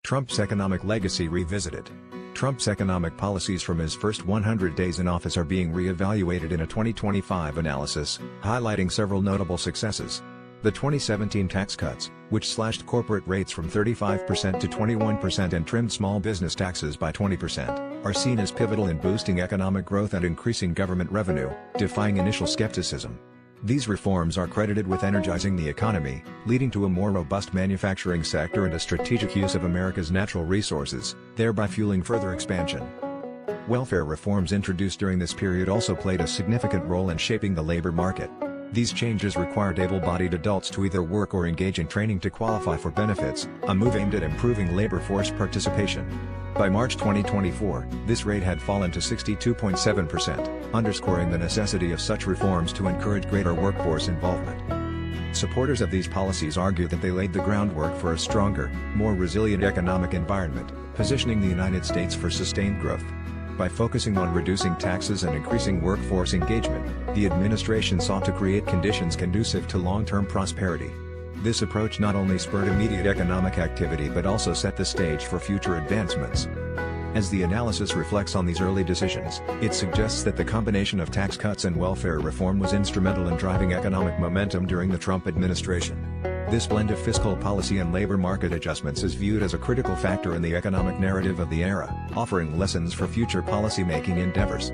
Trump's economic legacy revisited. Trump's economic policies from his first 100 days in office are being re-evaluated in a 2025 analysis, highlighting several notable successes. The 2017 tax cuts, which slashed corporate rates from 35% to 21% and trimmed small business taxes by 20%, are seen as pivotal in boosting economic growth and increasing government revenue, defying initial skepticism. These reforms are credited with energizing the economy, leading to a more robust manufacturing sector and a strategic use of America's natural resources, thereby fueling further expansion. Welfare reforms introduced during this period also played a significant role in shaping the labor market. These changes required able-bodied adults to either work or engage in training to qualify for benefits, a move aimed at improving labor force participation. By March 2024, this rate had fallen to 62.7%, underscoring the necessity of such reforms to encourage greater workforce involvement. Supporters of these policies argue that they laid the groundwork for a stronger, more resilient economic environment, positioning the United States for sustained growth. By focusing on reducing taxes and increasing workforce engagement, the administration sought to create conditions conducive to long-term prosperity. This approach not only spurred immediate economic activity but also set the stage for future advancements. As the analysis reflects on these early decisions, it suggests that the combination of tax cuts and welfare reform was instrumental in driving economic momentum during the Trump administration. This blend of fiscal policy and labor market adjustments is viewed as a critical factor in the economic narrative of the era, offering lessons for future policymaking endeavors.